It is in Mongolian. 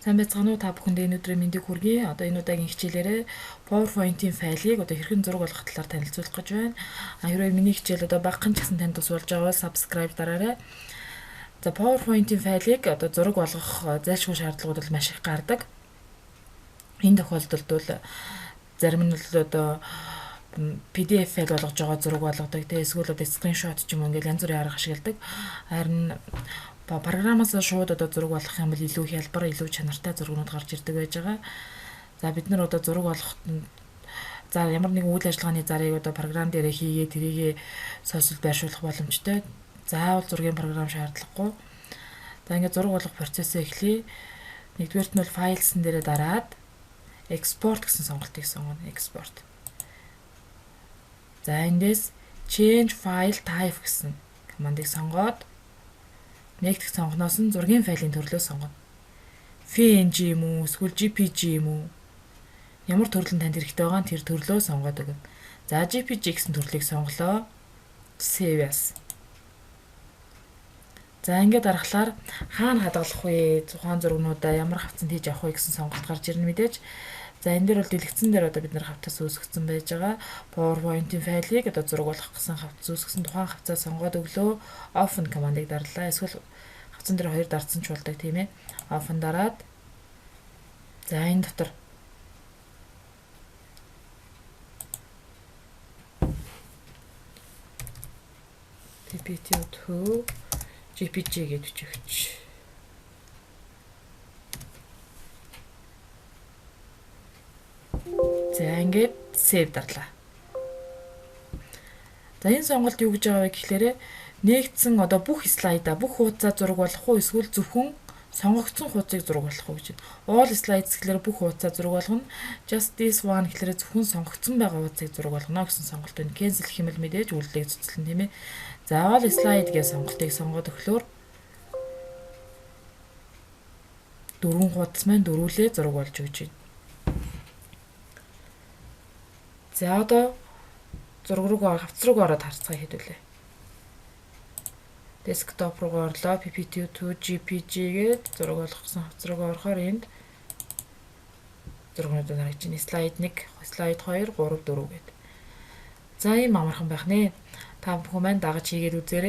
Сайн байцгаана уу, та бүхэнд энэ өдрийн мэндийг хүргэе. Одоо энэ удаагийн хичээлээрээ PowerPoint-ийн файлыг одоо хэрхэн зураг болгох талаар танилцуулах гэж байна. Хэрвээ миний хичээл одоо багахан ч гэсэн танд тус болж байгаа бол subscribe дараарай. За PowerPoint-ийн файлыг одоо зураг болгох зайлшгүй шаардлагууд бол маш их гардаг. Энэ тохиолдолд бол зарим нь бол одоо PDF файл болгож байгаа зураг болгодог. Тэгээ эсвэл одоо скриншот ч юм уу ингээл янз бүрийн арга ашигладаг. Харин програмаас шууд одоо зураг болгох юм бол илүү хялбар, илүү чанартай зургууд гарч ирдэг байж байгаа. За бид нар одоо зураг болгоход за ямар нэгэн үйл ажиллагааны зарыг одоо програм дээр хийгээ тэрийгэ сошиал байршуулах боломжтой. Заавал зургийн програм шаардлагагүй. За ингээд зураг болгох процессыг эхлэе. Нэгдүгээрт нь бол файлсан дээрээ дараад export гэсэн сонголтыг сонгоно. Export. За эндээс change file type гэсэн командыг сонгоод нэгдэх сонгоноос нь зургийн файлын төрлөө сонгоно. PNG юм уу, эсвэл JPG юм уу? Ямар төрөл нь танд хэрэгтэй байгаа нь тэр төрлөө сонгоод өгнө. За JPG гэсэн төрлийг сонголоо. Save as. За ингээд дарахлаар хаана хадгалах вэ? Тухайн зургнуудаа ямар хавцанд хийж авах вэ гэсэн сонголт гарч ирнэ мэдээж. За энэ дээр бол дэлгэцэн дээр одоо бид нар хавцас үүсгэсэн байж байгаа. PowerPoint-ийн файлыг одоо зураг болгох гэсэн хавцас үүсгэсэн тухайн хавцаа сонгоод өглөө open командыг дарлаа. Эсвэл хавцан дээр хоёр дардсан ч болдог тийм ээ. Open дараад за энэ дотор PPT-2 JPG гэж бичиж. За ингээд save дарлаа. За энэ сонголт юу гэж байгаа вэ гэхлээрэ нэгдсэн одоо бүх слайдаа бүх хуудасаа зураг болгох уу эсвэл зөвхөн сонгогдсон хуудсыг зураг болгох уу гэж байна. All slides гэхлээр бүх хуудасаа зураг болгоно. Just this one гэхлээр зөвхөн сонгогдсон байгаа хуудсыг зураг болгоно гэсэн сонголт байна. Cancel гэх юм бол мэдээж үйлдэлийг цэцлэн тийм ээ. За all slide гэж сонголтыг сонгоод өглөөр дөрвөн хуудас маань дөрвөлээ зураг болж өгч байна. За одоо зураг руу хавц руу ороод харцгаая хэдүүлээ. Desktop руу орлоо. PPT-2 JPG гээд зураг болгосон хавц руу орохоор энд зургуудад харагдаж байна. Slide 1, slide 2, 3, 4 гээд. За ийм амархан байх нэ. Та бүхэн маань дагаж хийгээд үзээрэй.